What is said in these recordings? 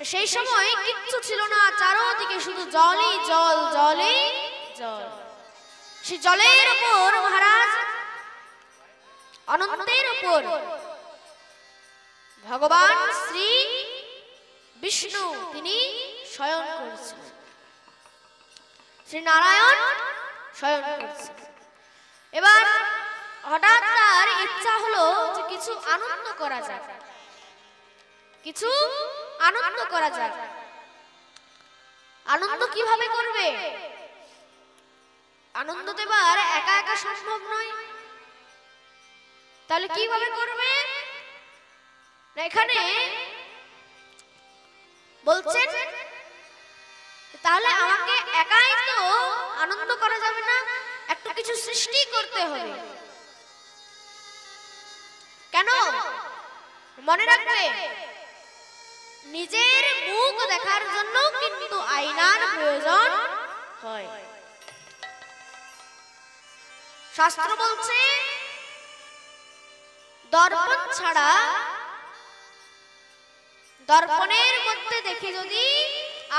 সেই সময় কিচ্ছু ছিল না, চারদিকে শুধু জলই জল, জলই জল। সেই জলের উপর মহারাজ অনন্তের উপর ভগবান শ্রী বিষ্ণু তিনি শয়ন করছেন, শ্রী নারায়ণ শয়ন করছেন। এবার হঠাৎ তার ইচ্ছা হলো যে কিছু আনন্দ করা যাক, কিছু আনন্দ করা যাক। আনন্দ কিভাবে করবে? আনন্দ তো এবার একা একা সম্ভব নয়, তাহলে কিভাবে করবে? এখানে বলছেন তাহলে আমাকে একাই তো আনন্দ করা যাবে না, একটু কিছু সৃষ্টি করতে হবে। কেন? মনে রাখবে, নিজের মুখ দেখার জন্য কিন্তু আয়নার প্রয়োজন হয়। শাস্ত্র বলছে দর্পণ ছাড়া, দর্পণের মধ্যে দেখে যদি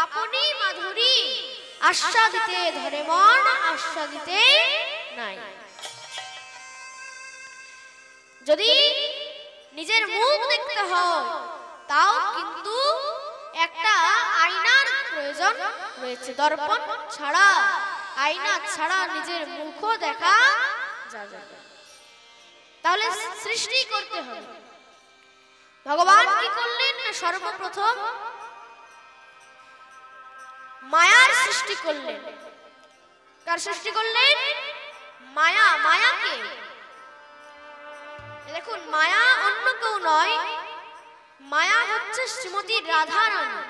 আপনি মাধুরী আস্বাদিতে ধরে মন, আস্বাদিতে নাই। যদি নিজের মুখ দেখতে হয় তাও কিন্তু একটা আয়নার প্রয়োজন রয়েছে। দর্পণ ছাড়া, আয়না ছাড়া নিজের মুখও দেখা যাবে না। তাহলে সৃষ্টি করতে হবে। ভগবান কি করলেন? সর্বপ্রথম মায়ার সৃষ্টি করলেন। কার সৃষ্টি করলেন? মায়া। মায়াকে দেখুন, মায়া অন্য কেউ নয়, মায়া হচ্ছে শ্রীমতী রাধা রানী।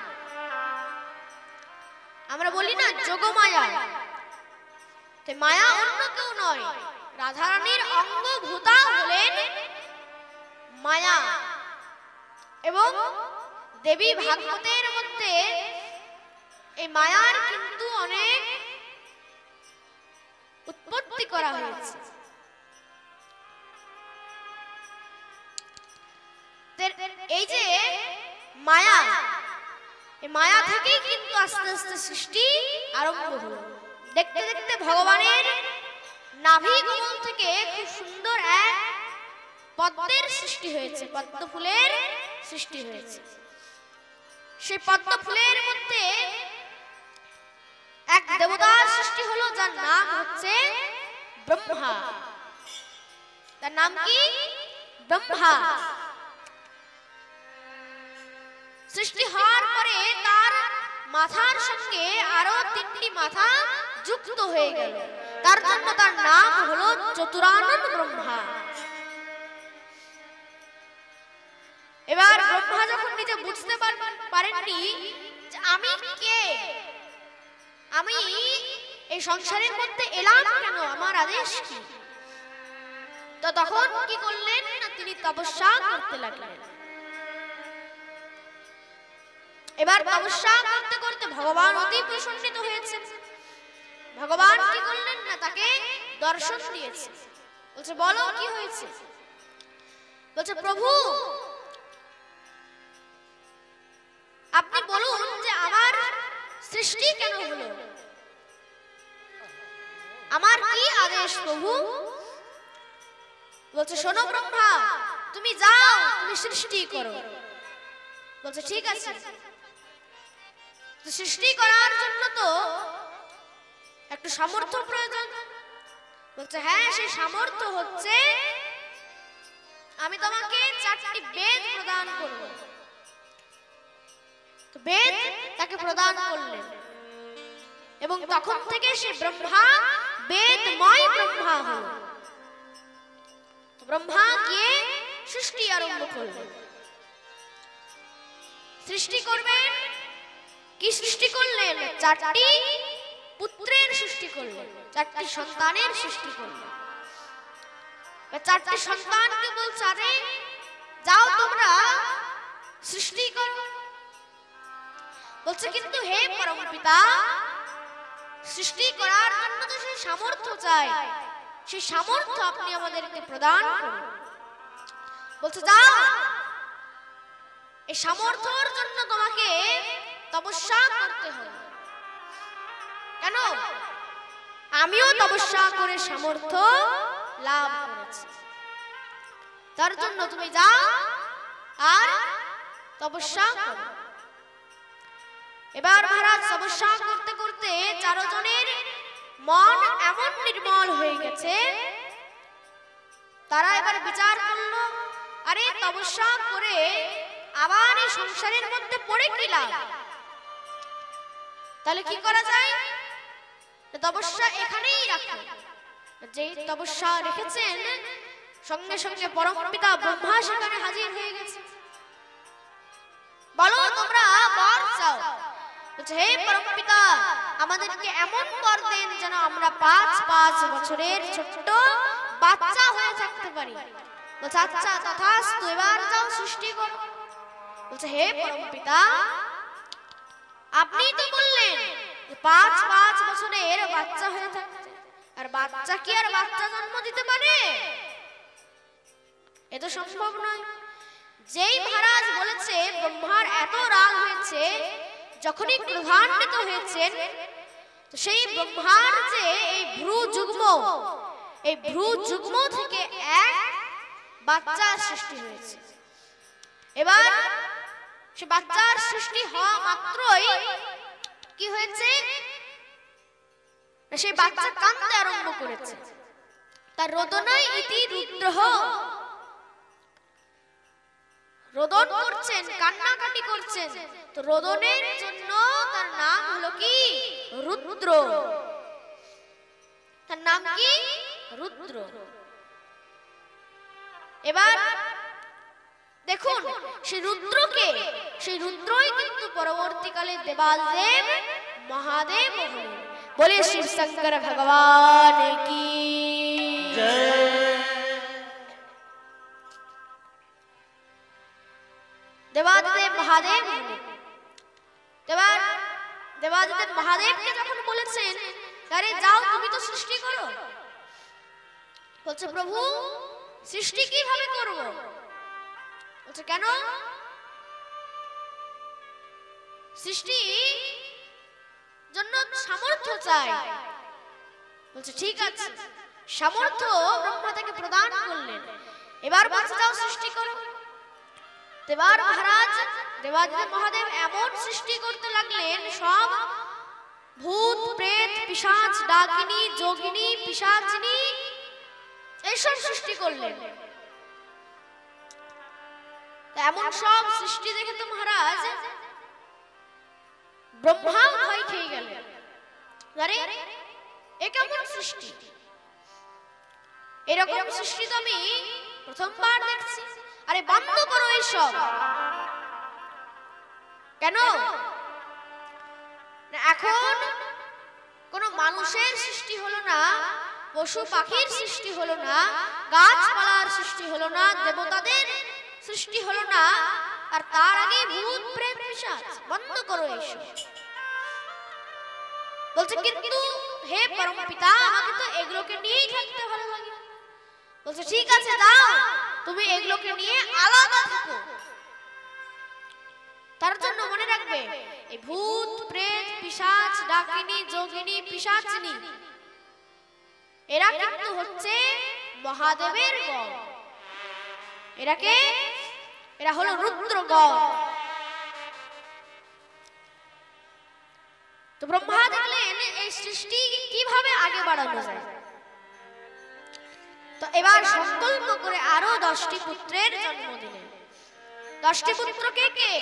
আমরা বলি না যোগমায়া, তো মায়া অন্য কেউ নয়, রাধা রানীর অঙ্গভূতা হলেন মায়া। এবং দেবী ভাগবতের মধ্যে এই মায়ার কিন্তু অনেক উৎপত্তি করা হয়েছে। এই যে মায়া, এই মায়া থেকেই কিন্তু আস্তে আস্তে সৃষ্টি আরম্ভ হলো। দেখতে দেখতে ভগবানের নাভি কমল থেকে খুব সুন্দর এক পদ্মের সৃষ্টি হয়েছে, পদ্ম ফুলের সৃষ্টি হয়েছে। সেই পদ্ম ফুলের মধ্যে এক দেবতার সৃষ্টি হলো, যার নাম হচ্ছে ব্রহ্মা। তার নাম কি? ব্রহ্মা। সৃষ্টি হওয়ার পরে তার মাথার সঙ্গে আরো তিনটি মাথা যুক্ত হয়ে গেল, তার জন্য তার নাম হলো চতুরানন ব্রহ্মা। এবার ব্রহ্মা যখন নিজে বুঝতে পারেননি যে আমি কে, আমি এই সংসারের মধ্যে এলাম কেন, আমার আদেশ কি, তো তখন কি করলেন না তিনি তপস্যা করতে লাগলেন। এবার তপস্যা করতে করতে ভগবান অতি প্রসন্নিত হয়েছেন। ভগবান কি করলেন না তাকে দর্শন দিয়েছে। বলছে বলো কি হয়েছে? বলছে প্রভু আপনি বলুন যে আমার সৃষ্টি কেন হলো, আমার কি আদেশ প্রভু? বলছে শোনো ব্রহ্মা, তুমি যাও, তুমি সৃষ্টি করো। বলছে ঠিক আছে। সৃষ্টি করার জন্য তো একটু সামর্থ্য প্রয়োজন। বলছে হ্যাঁ, সেই সামর্থ্য হচ্ছে আমি তোমাকে 4টি বেদ প্রদান করব। তো বেদ তাকে প্রদান করলেন এবং তখন থেকে সে ব্রহ্মা বেদময় ব্রহ্মা হল। ব্রহ্মা গিয়ে সৃষ্টি আরম্ভ করলেন। সৃষ্টি করবেন, কি সৃষ্টি করলেন? 4টি পুত্রের সৃষ্টি করলেন, 4টি সন্তানের সৃষ্টি করলেন। 4টি সন্তানকে বলছে আরে যাও তোমরা সৃষ্টি করো। বলছে কিন্তু হে পরম পিতা, সৃষ্টি করার জন্য তো সেই সামর্থ্য চাই, সেই সামর্থ্য আপনি আমাদেরকে প্রদান করুন। বলছে যাও এই সামর্থ্যের জন্য তোমাকে তপস্যা করতে হবে। কেন? আমিও তপস্যা করে সামর্থ্য লাভ করেছি। তার জন্য তুমি যাও আর তপস্যা করো। এবার মহারাজ তপস্যা করতে করতে চারজনের মন এমন নির্মল হয়ে গেছে, তারা এবার বিচার করলো, আরে তপস্যা করে আবার এই সংসারের মধ্যে পড়ে কি লাভ? তাহলে কি করা যায়? তপস্যা এখানেই রাখো। যে তপস্যা রেখেছেন সঙ্গে সঙ্গে পরম পিতা ব্রহ্মা সেখানে হাজির হয়ে গেছে। বলো তোমরা বর চাও। হে পরম পিতা, আমাদেরকে এমন বর দেন যেন আমরা 5 বছরের ছোট্ট বাচ্চা হয়ে থাকতে পারি। বলছে আচ্ছা তথাস্তু, এবার যাও সৃষ্টি করো। বলছে হে পরম পিতা, আপনি তো বললেন 5 বছরের বাচ্চা হয়ে থাকতে, আর বাচ্চা কি আর বাচ্চা জন্ম দিতে পারে? এ তো সম্ভব নয়। যেই মহারাজ বলেছে ব্রহ্মার এত রাগ হয়েছে, যখনই ক্রোধান্বিত হয়েছেন, তো সেই ব্রহ্মার যে এই ভ্রু যুগ্ম থেকে এক বাচ্চার সৃষ্টি হয়েছে। এবার সে বাচ্চার সৃষ্টি হওয়া মাত্রই কি হয়েছে? সেই বাচ্চা কাঁদতে আরম্ভ করেছে। তার রোদনায় ইতি রুদ্রহ, রোদন করছেন, কান্নাকাটি করছেন। তো রোদনের জন্য তার নাম হলো কি? রুদ্র। তার নাম কি? রুদ্র। এবার দেখুন সেই রুদ্রই কিন্তু পরবর্তীকালে দেবাদেব মহাদেব হলেন। বলে শিব শঙ্কর ভগবান কি জয়। দেবাদিদেব মহাদেব হলেন। এবার দেবাদিদেব মহাদেবকে যখন বলেছেন আরে যাও তুমি তো সৃষ্টি করো, বলছে প্রভু সৃষ্টি কিভাবে করব? বলছে কেন? সৃষ্টি জন্য সামর্থ্য চাই। বলছে ঠিক আছে, সামর্থ্য ব্রহ্মা তাকে প্রদান করলেন। এবার বলছে যাও সৃষ্টি করো। এবার মহারাজ দেবাদিদেব মহাদেব এমন সৃষ্টি করতে লাগলেন, সব ভূত প্রেত পিশাচ ডাকিনী যোগিনী পিশাচিনী এইসব সৃষ্টি করলেন। এমন সব সৃষ্টি দেখে তো মহারাজ ব্রহ্মা ভয় খেয়ে গেলেন। আরে এ কেমন সৃষ্টি? এরকম সৃষ্টি তো আমি প্রথমবার দেখছি। আরে বন্ধ করো এইসব। কেন? এখন কোন মানুষের সৃষ্টি হলো না, পশু পাখির সৃষ্টি হলো না, গাছপালার সৃষ্টি হলো না, দেবতাদের সৃষ্টি হলো না, আর তার আগে ভূত প্রেত পিশাচ। বন্ধ করো এইসব। বলছে কিন্তু হে পরম পিতা, আমাকে তো এগুলোকে নিয়েই থাকতে ভালো লাগে। বলছে ঠিক আছে যাও, তুমি এগুলোকে নিয়ে আলাদা থাকো। তার জন্য মনে রাখবে এই ভূত প্রেত পিশাচ ডাকিনী যোগিনী পিশাচিনী এরা কিন্তু হচ্ছে মহাদেবের গণ। এরা হলো রুদ্রগণ। তো ব্রহ্মা দেখলেন এই সৃষ্টি কিভাবে আগে বাড়ানো যায়। তো এবার সংকল্প করে আরো 10টি পুত্রের জন্ম দিলেন। 10টি পুত্র কে কে?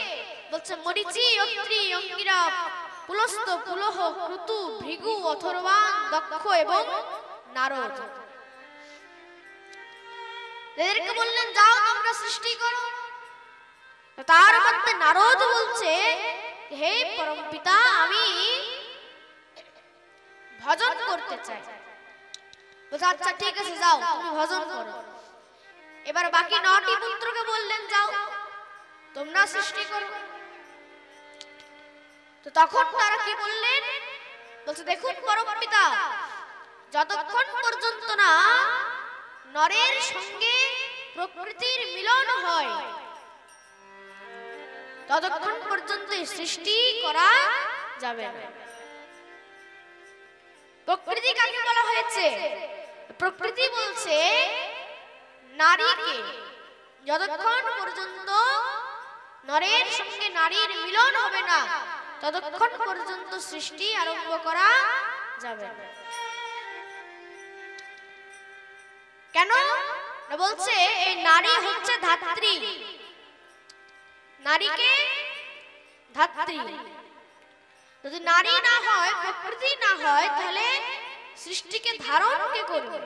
বলছে মরিচি, অত্রি, অঙ্গিরা, পুলস্ত, পুলহ, ক্রতু, ভৃগু, অথর্বাণ, দক্ষ এবং নারদ। এদেরকে বললেন যাও তোমরা সৃষ্টি করো। তার মধ্যে নারদ বলছে হে পরম পিতা, আমি ভজন করতে চাই। বলছে আচ্ছা ঠিক আছে যাও তুমি ভজন করো। এবার বাকি 9টি পুত্রকে বললেন যাও তোমরা সৃষ্টি করো। তো তখন তারা কি বললেন? বলছে দেখুন পরম পিতা, যতক্ষণ পর্যন্ত না নরের সঙ্গে প্রকৃতির মিলন হয় ততক্ষণ পর্যন্ত সৃষ্টি করা যাবে না। প্রকৃতি কাকে বলা হয়েছে? প্রকৃতি বলছে নারীকে যতক্ষণ পর্যন্ত নরের সঙ্গে নারীর মিলন হবে না ততক্ষণ পর্যন্ত সৃষ্টি আরম্ভ করা যাবে না। কেন বলছে? এই নারী হচ্ছে ধাত্রী, নারীকে ধাত্রী। যদি নারী না হয়, প্রকৃতি না হয়, তাহলে সৃষ্টিকে ধারণ কে করবে?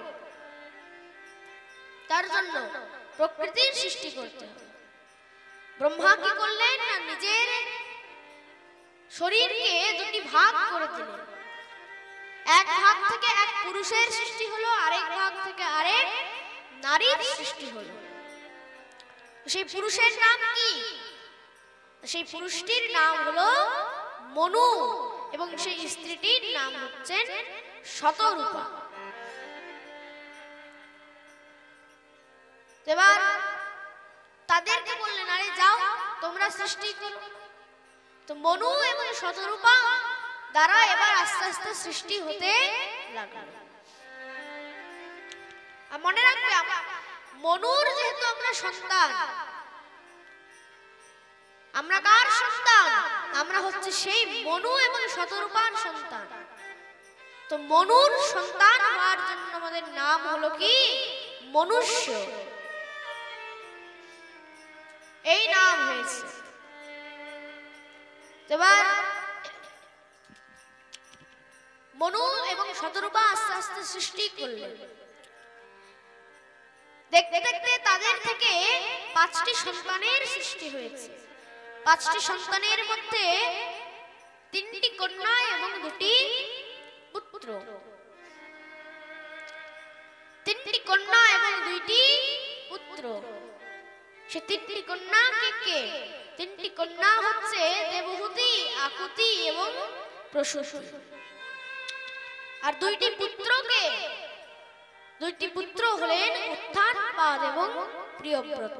তার জন্য প্রকৃতির সৃষ্টি করতে হবে। ব্রহ্মা কি করলেন? না নিজের শরীরকে দুটি ভাগ করে দিলেন। এক ভাগ থেকে এক পুরুষের সৃষ্টি হলো, আরেক ভাগ থেকে আরেক নারীর সৃষ্টি হলো। সেই পুরুষের নাম কি? সেই পুরুষটির নাম হলো মনু এবং সেই স্ত্রীটির নাম হচ্ছেন শতরূপা। এবার তাদেরকে বললেন, আরে যাও তোমরা সৃষ্টি করো। তো মনু এবং শতরূপা দ্বারা এবার আস্তে আস্তে সৃষ্টি হতে লাগলো। মনে রাখবে, মনুর যেহেতু আমরা সন্তান, আমরা কার সন্তান? আমরা হচ্ছে সেই মনু এবং শতরূপার সন্তান। তো মনুর সন্তান হওয়ার জন্য আমাদের নাম হলো কি? মনুষ্য। এই নাম হয়েছে। এবার মনু এবং শতরূপা আস্তে আস্তে সৃষ্টি করলেন। দেখতে দেখতে তাদের থেকে 5টি সন্তানের সৃষ্টি হয়েছে। 5টি সন্তানের মধ্যে 3টি কন্যা এবং 2টি পুত্র। 3টি কন্যা এবং 2টি পুত্র। সে 3টি কন্যা কে কে? 3টি কন্যা হচ্ছে দেবহূতি, আকুতি এবং প্রসূতি। আর 2টি পুত্রকে? 2টি পুত্র হলেন উত্থানপাদ এবং প্রিয়ব্রত।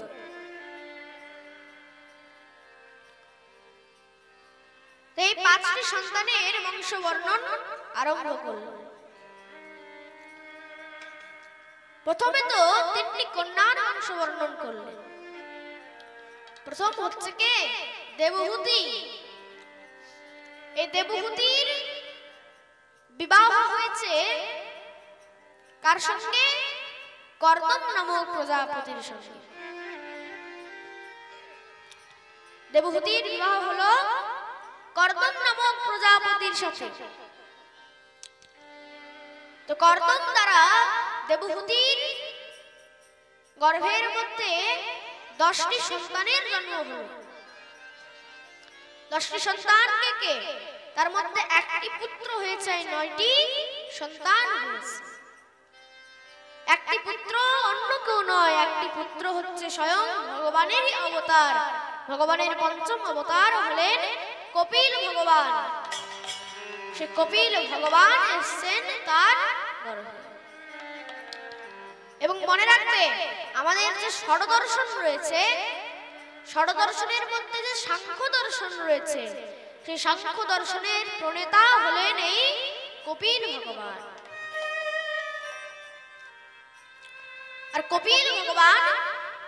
এই 5টি সন্তানের বংশ বর্ণন আরম্ভ করল। প্রথমে তো 3টি কন্যার বংশ বর্ণন করলেন। প্রথম হচ্ছে কে? দেবহূতি। এই দেবহূতির বিবাহ হয়েছে কার সঙ্গে? কর্দম নামক প্রজাপতির সঙ্গে। দেবহূতির বিবাহ হলো কর্দম নামক প্রজাপতির সাথে। তো কর্দম দ্বারা দেবহূতির গর্ভের মধ্যে 10টি সন্তানের জন্ম হলো। 10টি সন্তান কে কে? তার মধ্যে 1টি পুত্র হয়েছে, 9টি সন্তান হয়েছে। 1টি পুত্র অন্য কেউ নয়, 1টি পুত্র হচ্ছে স্বয়ং ভগবানেরই অবতার। ভগবানের 5ম অবতার হলেন কপিল ভগবান। সে কপিল ভগবান এসেছেন তার গর্ভে। এবং মনে রাখবে, আমাদের যে ষড়দর্শন রয়েছে, ষড়দর্শনের মধ্যে যে সাংখ্য দর্শন রয়েছে, সেই সাংখ্য দর্শনের প্রণেতা হলেন এই কপিল ভগবান। আর কপিল ভগবান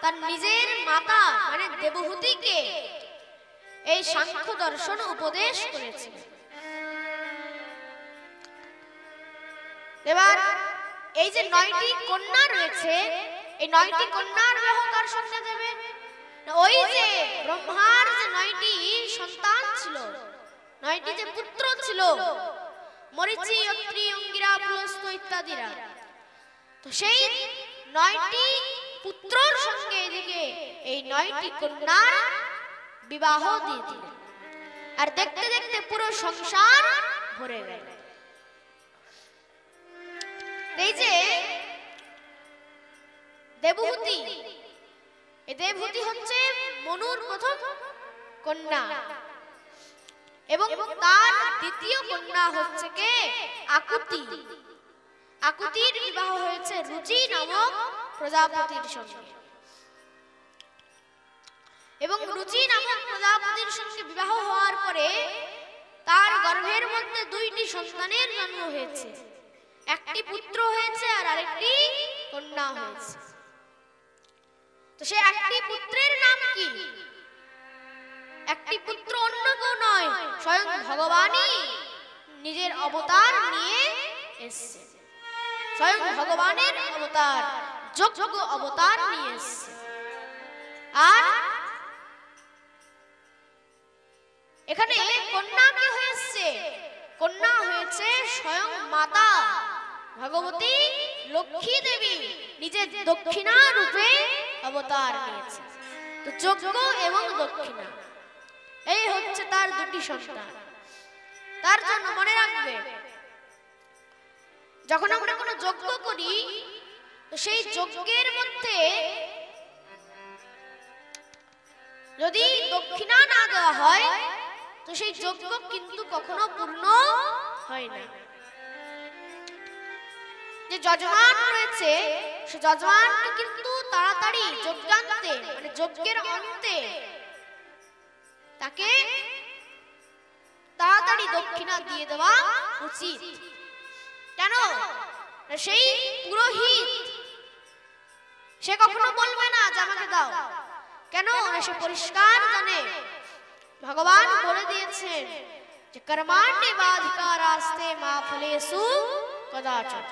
তার নিজের মাতা মানে দেবহূতিকে এই সাংখ্য দর্শন উপদেশ করেছে। এবার এই যে 9টি কন্যা রয়েছে, এই 9টি কন্যার বিবাহ কার সঙ্গে দেবে? ওই যে ব্রহ্মার যে 9টি সন্তান ছিল, 9টি যে পুত্র ছিল, মরীচি, অত্রি, অঙ্গিরা, পুলস্ত ইত্যাদিরা, তো সেই 9টি পুত্রর সঙ্গে এদিকে এই 9টি কন্যার বিবাহ দিয়ে দিলেন। আর দেখতে দেখতে পুরো সংসার ভরে গেল। এই যে দেবহূতি, এই দেবহূতি হচ্ছে মনুর প্রথম কন্যা এবং তার দ্বিতীয় কন্যা হচ্ছে কে? আকুতি। আকুতির বিবাহ হয়েছে রুচি নামক প্রজাপতির সঙ্গে। এবং রুচি নামক প্রজাপতির সঙ্গে বিবাহ হওয়ার পরে তার গর্ভের মধ্যে দুইটি সন্তানের জন্ম হয়েছে, একটি পুত্র হয়েছে আর আরেকটি কন্যা হয়েছে। তো সে একটি পুত্রের নাম কি? একটি পুত্র অন্য কেউ নয়, স্বয়ং ভগবানই নিজের অবতার নিয়ে এসেছে। স্বয়ং ভগবানের অবতার, যোগ্য অবতার নিয়ে এসেছে। আর এখানে কন্যা কি হয়েছে? কন্যা হয়েছে স্বয়ং মাতা ভগবতী লক্ষ্মী দেবী নিজের দক্ষিণা রূপে অবতার নিয়েছে। তো যজ্ঞ এবং দক্ষিণা এই হচ্ছে তার দুটি সন্তান। তার জন্য মনে রাখবে, যখন আমরা কোনো যজ্ঞ করি তো সেই যজ্ঞের মধ্যে যদি দক্ষিণা না দেওয়া হয় তো সেই যজ্ঞ কিন্তু কখনো পূর্ণ হয় না। যে যজমান রয়েছে সে যজমানকে কিন্তু তাড়াতাড়ি যজ্ঞান্তে মানে যজ্ঞের অন্তে তাকে তাড়াতাড়ি দক্ষিণা দিয়ে দেওয়া উচিত। কেন? সেই পুরোহিত সে কখনো বলবে না যে আমাকে দাও। কেন? সে পরিষ্কার জানে, ভগবান বলে দিয়েছেন যে কর্মাণ্যেবাধিকারাস্তে মা ফলেষু কদাচন।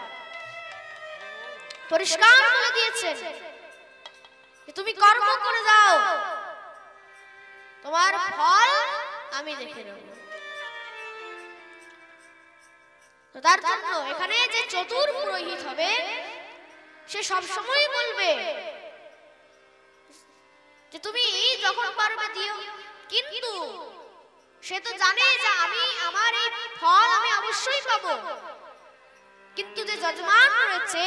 পরিষ্কার বলে দিয়েছেন যে তুমি কর্ম করে যাও, তোমার ফল আমি দেখে নেব। তো তার জন্য এখানে যে চতুর পুরোহিত হবে সে সব সময় বলবে যে তুমি যখন পারবে দিও, কিন্তু সে তো জানে যে আমি আমার এই ফল আমি অবশ্যই পাবো। কিন্তু যে যজমান রয়েছে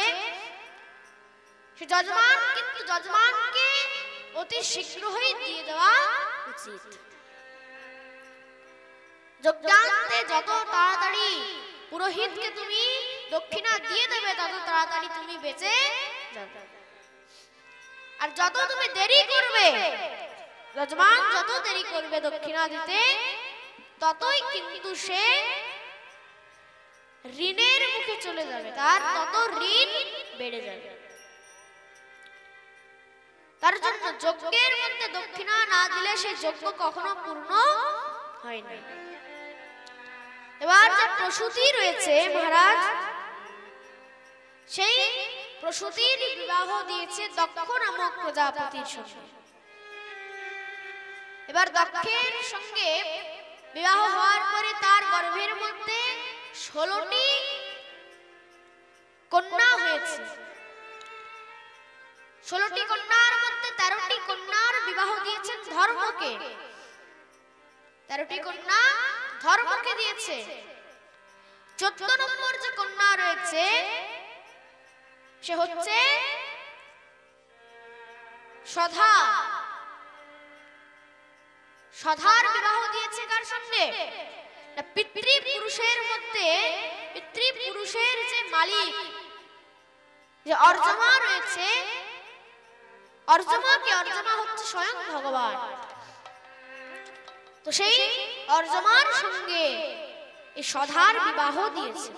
সে যজমান কিন্তু যজমানকে অতি শীঘ্রই দিয়ে দেওয়া উচিত। যজ্ঞান্তে যত তাড়াতাড়ি পুরোহিতকে তুমি দক্ষিণা দিয়ে দেবে তত তাড়াতাড়ি তুমি বেঁচে যাবে। আর যত তুমি দেরি করবে, যজমান যত দেরি করবে দক্ষিণা দিতে, ততই কিন্তু সে ঋণের মুখে চলে যাবে, তার তত ঋণ বেড়ে যাবে। তার জন্য যজ্ঞের মধ্যে দক্ষিণা না দিলে সে যজ্ঞ কখনো পূর্ণ হয় না। এবার যে প্রসূতি রয়েছে মহারাজ, সেই প্রসূতির বিবাহ দিয়েছে দক্ষ নামক প্রজাপতির সঙ্গে। এবার দক্ষের সঙ্গে বিবাহ হওয়ার পরে তার গর্ভের মধ্যে 16টি কন্যা হয়েছে। 16টি কন্যার মধ্যে 13টি কন্যার বিবাহ দিয়েছেন ধর্মকে। 13টি কন্যা ধর্মকে দিয়েছে। 14 নম্বর যে কন্যা রয়েছে সে হচ্ছে সধা। সধার বিবাহ দিয়েছে কার সঙ্গে? পিতৃপুরুষের মধ্যে পিতৃপুরুষের যে মালিক যে অর্জমা রয়েছে, অর্জমা হচ্ছে স্বয়ং ভগবান। তো সেই অর্জমার সঙ্গে এই সধার বিবাহ দিয়েছে।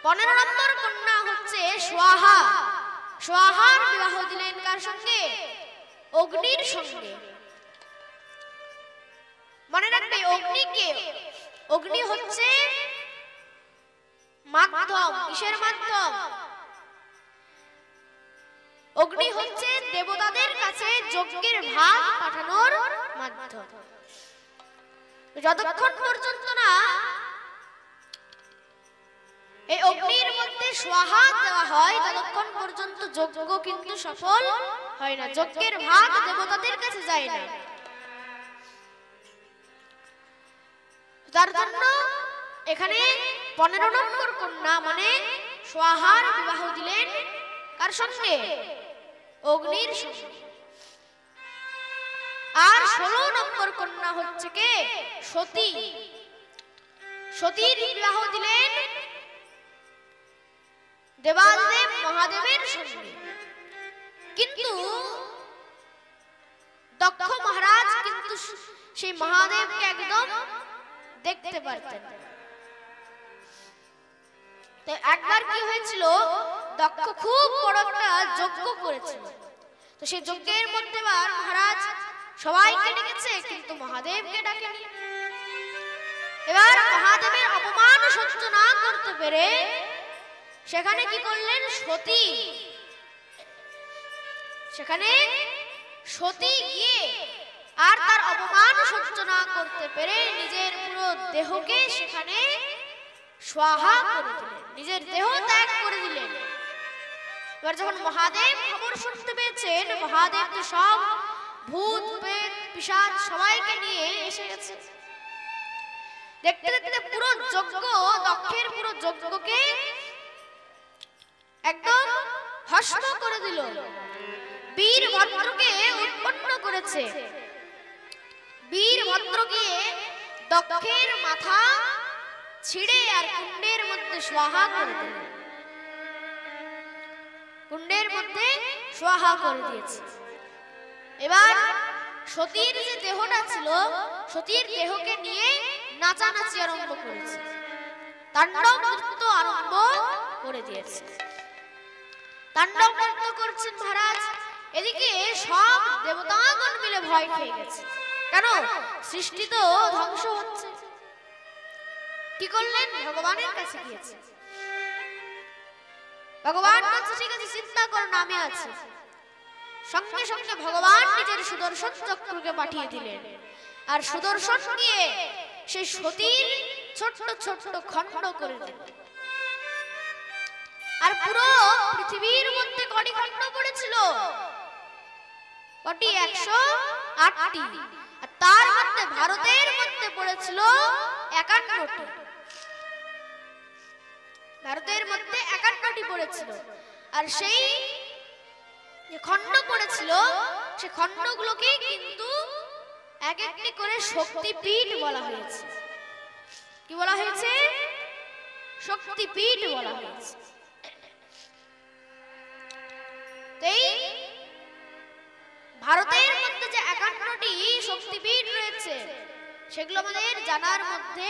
15 নম্বর কন্যা হচ্ছে স্বাহা। স্বাহার বিবাহ দিলেন কার সঙ্গে? অগ্নির সঙ্গে। মনে রাখবে অগ্নিকে, অগ্নি হচ্ছে মাধ্যম। কিসের মাধ্যম? অগ্নি হচ্ছে দেবতাদের কাছে যজ্ঞের ভাগ পাঠানোর মাধ্যম। যতক্ষণ পর্যন্ত না এই অগ্নির মধ্যে স্বাহা দেওয়া হয় ততক্ষণ পর্যন্ত যজ্ঞ কিন্তু সফল হয় না, যজ্ঞের ভাগ দেবতাদের কাছে যায় না। তার জন্য এখানে 15 নম্বর কন্যা মানে স্বাহার বিবাহ দিলেন কার সঙ্গে? অগ্নির সঙ্গে। আর 16 নম্বর কন্যা হচ্ছে কে? সতী। সতীর বিবাহ দিলেন দেবাদেব মহাদেবের সঙ্গে। কিন্তু দক্ষ মহারাজ কিন্তু সেই মহাদেবকে একদম দেখতে পারতেন। তো একবার কি হয়েছিল, দক্ষ খুব বড় একটা যজ্ঞ করেছিল। তো সেই যজ্ঞের মধ্যে মহারাজ সবাইকে ডেকেছে কিন্তু মহাদেবকে ডাকেনি। এবার মহাদেবের অপমান সহ্য না করতে পেরে সেখানে কি করলেন, সতী গিয়ে আর তার অপমান সহ্য না করতে পেরে নিজের পুরো দেহকে সেখানে স্বাহা করে দিলেন, নিজের দেহ ত্যাগ করে দিলেন। এবার যখন মহাদেব খবর শুনতে পেয়েছেন, মহাদেব তো সব ভূত প্রেত পিশাচ সবাইকে নিয়ে এসে গেছে। দেখতে দেখতে পুরো যজ্ঞ, দক্ষের পুরো যজ্ঞকে একদম ভস্ম করে দিল। বীরভদ্রকে উৎপন্ন করেছে। বীরভদ্র গিয়ে দক্ষের মাথা ছিঁড়ে আর কুণ্ডের মধ্যে স্বাহা করে দিল, কুণ্ডের মধ্যে স্বাহা করে দিয়েছে। এবার সতীর যে দেহটা ছিল, সতীর দেহকে নিয়ে নাচানাচি আরম্ভ করেছে, তাণ্ডব নৃত্য আরম্ভ করে দিয়েছে। তাণ্ডব নৃত্য করছেন মহারাজ। এদিকে সব দেবতাগণ মিলে ভয় খেয়ে গেছে, কেন সৃষ্টি তো ধ্বংস হচ্ছে। কি করলেন, ভগবানের কাছে গিয়েছে। ভগবান বলছে ঠিক আছে, চিন্তা করো না, আমি আছি। সঙ্গে সঙ্গে ভগবান নিজের সুদর্শন চক্রকে পাঠিয়ে দিলেন, আর সুদর্শন গিয়ে সেই সতীর ছোট ছোট খণ্ড করে দিলেন। আর পুরো পৃথিবীর মধ্যে কটি খণ্ড পড়েছিল, কটি 108টি, আর তার মধ্যে ভারতের মধ্যে পড়েছিল 51টি। ভারতের মধ্যে 51টি পড়েছিল। আর সেই যে খণ্ড পড়েছিল, সে খণ্ডগুলোকে কিন্তু এক একটি করে শক্তিপীঠ বলা হয়েছে। কি বলা হয়েছে, শক্তিপীঠ বলা হয়েছে। এই ভারতের মধ্যে যে 51টি শক্তিপীঠ রয়েছে, সেগুলো আমাদের জানার মধ্যে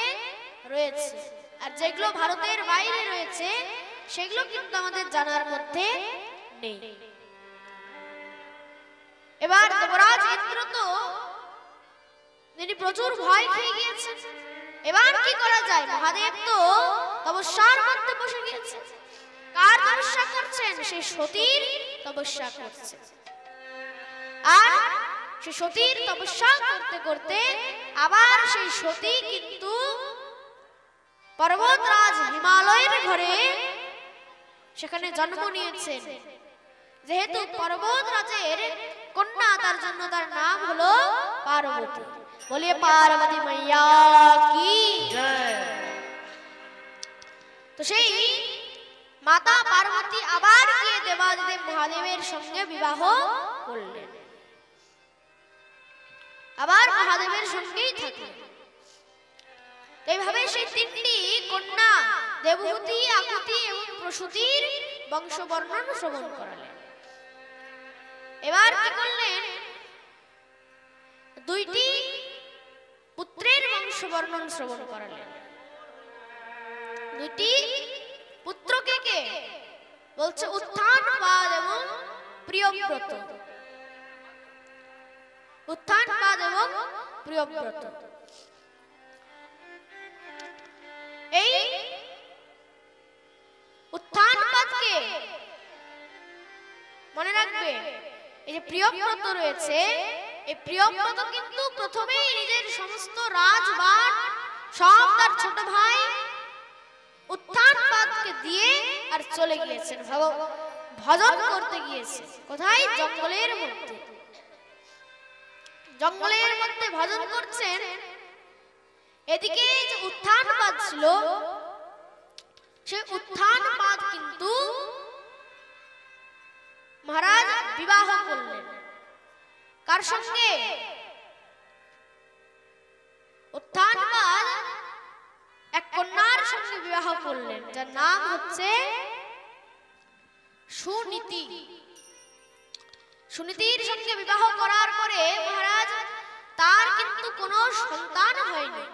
রয়েছে। আর যেগুলো ভারতের বাইরে রয়েছে, সেগুলো কিন্তু আমাদের জানার মধ্যে নেই। এবার দেবরাজ ইন্দ্র তো তিনি প্রচুর ভয় খেয়ে গিয়েছেন। এবার কি করা যায়, মহাদেব তো তপস্যার মধ্যে বসে গিয়েছে। কার তপস্যা করছেন, সেই সতীর তপস্যা করছেন। আর সেই সতীর তপস্যা করতে করতে আবার সেই সতী কিন্তু পর্বতরাজ হিমালয়ের ঘরে সেখানে জন্ম নিয়েছেন। যেহেতু পর্বতরাজের কন্যা, তার জন্য তার নাম হলো পার্বতী। বলিয়ে পার্বতী মাইয়া কি জয়। তো সেই মাতা পার্বতী আবার গিয়ে দেবাদিদেব মহাদেবের সঙ্গে বিবাহ করলেন, আবার মহাদেবের সঙ্গেই থাকলেন। এইভাবে সেই 3টি কন্যা দেবহূতি, আকুতি এবং প্রসূতির বংশবর্ণন শ্রবণ করালেন। এবার কি করলেন, 2টি পুত্রের বংশবর্ণন শ্রবণ করালেন। 2টি পুত্রকে কে বলছে, উত্থানপাদ এবং প্রিয়ব্রত। উত্থানপাদ এবং প্রিয়ব্রত। এই উত্থানপাদকে মনে রাখবে, এই যে প্রিয়ব্রত রয়েছে, এই প্রিয়ব্রত কিন্তু প্রথমেই নিজের সমস্ত রাজবাট সব তার ছোট ভাই উত্থানপাদকে দিয়ে আর চলে গিয়েছেন, ভজন করতে গিয়েছে। কোথায়, জঙ্গলের মধ্যে। জঙ্গলের মধ্যে ভজন করছেন। এদিকে যে উত্থানপাদ ছিল, সে উত্থানপাদ কিন্তু মহারাজ বিবাহ করলেন। কার সঙ্গে, উত্থানপাদ এক কন্যার সঙ্গে বিবাহ করলেন, যার নাম হচ্ছে সুনীতি। সুনীতির সঙ্গে বিবাহ করার পরে মহারাজ তার কিন্তু কোনো সন্তান হয়নি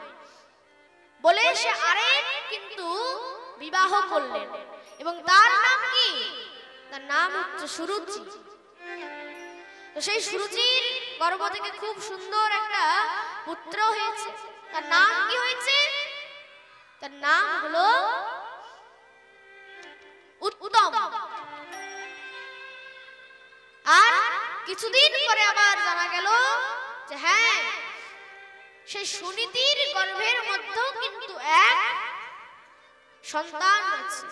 বলে সে আরেক কিন্তু বিবাহ করলেন এবং তার নাম কি? তার নাম হচ্ছে সুরুচি। তো সেই সুরুচির গর্ভ থেকে খুব সুন্দর একটা পুত্র হয়েছে। তার নাম কি হয়েছে? তার নাম হলো উত্তম। আর কিছুদিন পরে আবার জানা গেল যে হ্যাঁ, সেই সুনীতির গর্ভের মধ্যেও কিন্তু এক সন্তান আছে,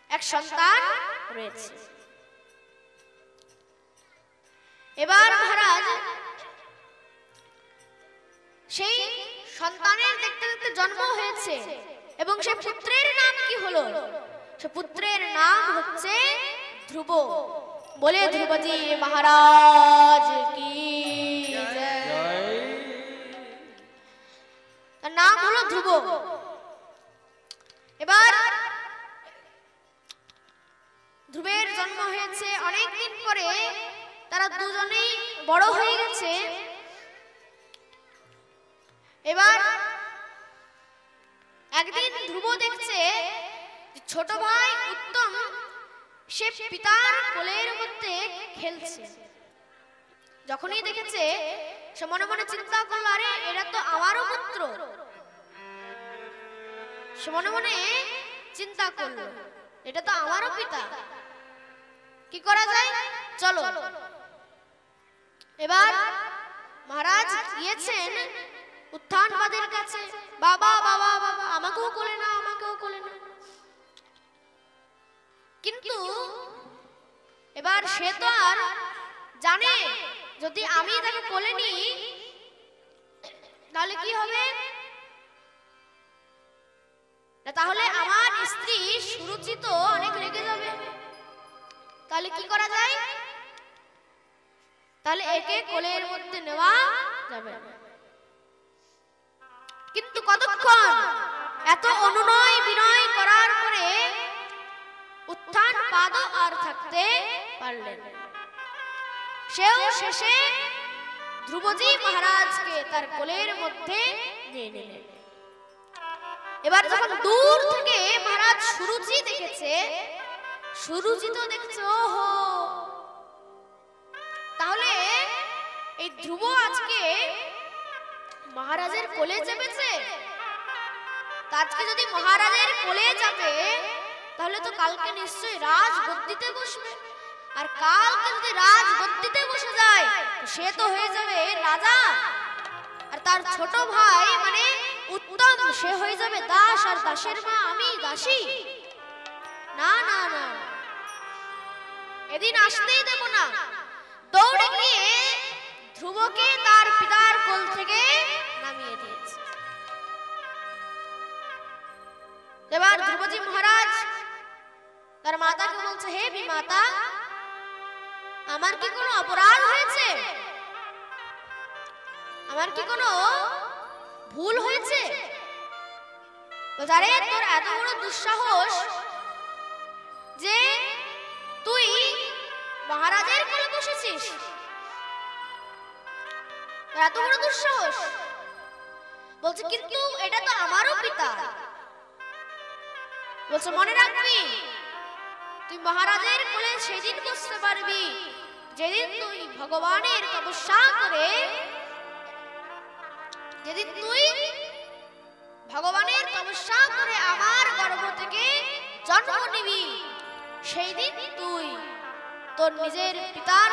এক সন্তান রয়েছে। এবার মহারাজ সেই সন্তানের দেখতে দেখতে জন্ম হয়েছে এবং সেই পুত্রের নাম কি হলো? সে পুত্রের নাম হচ্ছে ধ্রুব। বলে ধ্রুবজি মহারাজ কি জয়। তার নাম হলো ধ্রুব। এবার ধ্রুবের জন্ম হয়েছে অনেকদিন পরে, তারা দুজনেই বড় হয়ে গেছে। এবার একদিন ধ্রুব দেখছে ছোট ভাই উত্তম সে পিতার কোলের মধ্যে খেলছে। যখনই দেখেছে সে মনে মনে চিন্তা করলো, আরে এরা তো আমারও পুত্র। সে মনে মনে চিন্তা করলো, এটা তো আমারও পিতা, কি করা যায়, চলো। এবার মহারাজ গিয়েছেন উত্থানবাদীর কাছে, বাবা বাবা বাবা আমাকেও কোলে না, আমাকেও কোলে না। কিন্তু এবার সে তো আর জানে যদি আমি তাকে কোলে নিই তাহলে কি হবে, তাহলে আমার স্ত্রী সুরুচি তো অনেক রেগে যাবে। তাহলে কি করা যায়, তাহলে একে কোলের মধ্যে নেওয়া যাবে। কিন্তু কতক্ষণ এত অনুনয় বিনয় করার পরে উত্থানপাদও আর থাকতে পারলেন। সেও শেষে ধ্রুবজি মহারাজকে তার কোলের মধ্যে নিয়ে নিলেন। এবার যখন দূর থেকে মহারাজ সুরুচি দেখেছে, সুরুচি তো দেখছে ওহো, তাহলে এই ধ্রুব আজকে মহারাজের কোলে চেপেছে। আজকে যদি মহারাজের কোলে যাবে তাহলে তো কালকে নিশ্চয়ই রাজগদ্দিতে বসবে, আর কালকে যদি রাজগদ্দিতে বসে যায় সে তো হয়ে যাবে রাজা, আর তার ছোট ভাই মানে উত্তম সে হয়ে যাবে দাস, আর দাসের মা আমি দাসী। না না না, এদিন আসতেই দেব না। দৌড়ে গিয়ে ধ্রুবকে তার পিতার কোল থেকে নামিয়ে দিয়েছে। এবার ধ্রুবজি মহারাজ তার মাতাকে বলছে, হে বিমাতা, আমার কি কোনো অপরাধ হয়েছে, আমার কি কোনো ভুল হয়েছে? আরে তোর এত বড় দুঃসাহস যে তুই মহারাজের কোলে বসেছিস, এত বড় দুঃসাহস। বলছে কিন্তু এটা তো আমারও পিতা। বলছে মনে রাখবি, তুই মহারাজের কোলে সেদিন বসতে পারবি যেদিন তুই ভগবানের তপস্যা করে, যেদিন তুই ভগবানের তপস্যা করে আমার গর্ভ থেকে জন্ম নিবি, সেই দিন তুই তোর নিজের পিতার